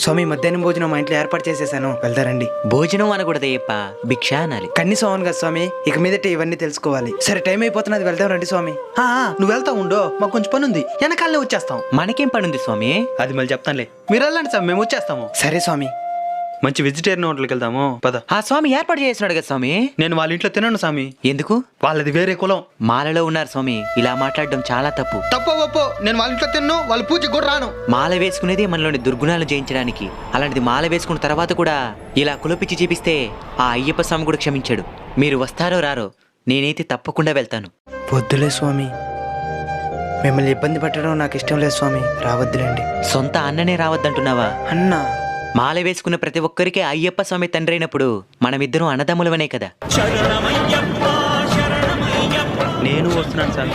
స్వామి మధ్యాహ్నం భోజనం మా ఇంట్లో ఏర్పాటు చేసేసాను, వెళ్తారండి. భోజనం అనకూడదయ్యప్ప, భిక్ష అనాలి. కన్నీసం అవును కదా స్వామి, ఇక మీదట ఇవన్నీ తెలుసుకోవాలి. సరే టైం అయిపోతున్నది, వెళ్దాం రండి స్వామి. నువ్వు వెళ్తా ఉండో, మాకు కొంచెం పని ఉంది, వెనకాలనే వచ్చేస్తాం. మనకేం పనుంది స్వామి? అది మళ్ళీ చెప్తానులే, మీరు వెళ్ళండి సార్, మేము వచ్చేస్తాము. సరే స్వామి. మంచి వెజిటేరియన్ హోటల్కి వెళ్దాము పద. ఆ స్వామి ఏర్పాటు చేస్తున్నాడు కదా స్వామి. నేను వాళ్ళ ఇంట్లో తినను స్వామి. ఎందుకు? వాళ్ళది వేరే కులం. మాలలో ఉన్నారు స్వామి, ఇలా మాట్లాడడం చాలా తప్పు. తప్పో ఒప్పో, నేను వాళ్ళ ఇంట్లో తిన్ను, వాళ్ళ పూజకి కూడా రాను. మాల వేసుకునేది మనలోని దుర్గుణాలు జయించడానికి. అలాంటిది మాల వేసుకున్న తర్వాత కూడా ఇలా కులపిచ్చి చూపిస్తే ఆ అయ్యప్ప స్వామి కూడా క్షమించాడు. మీరు వస్తారో రారో, నేనైతే తప్పకుండా వెళ్తాను. వద్దులే స్వామి, మిమ్మల్ని ఇబ్బంది పెట్టడం నాకు ఇష్టం లేదు స్వామి, రావద్దులేండి. సొంత అన్ననే రావద్దంటున్నావా? అన్నా, మాల వేసుకున్న ప్రతి ఒక్కరికి అయ్యప్ప స్వామి తండ్రి అయినప్పుడు మనమిద్దరం అన్నదమ్ములవనే కదా. నేను వస్తున్నాను స్వామి.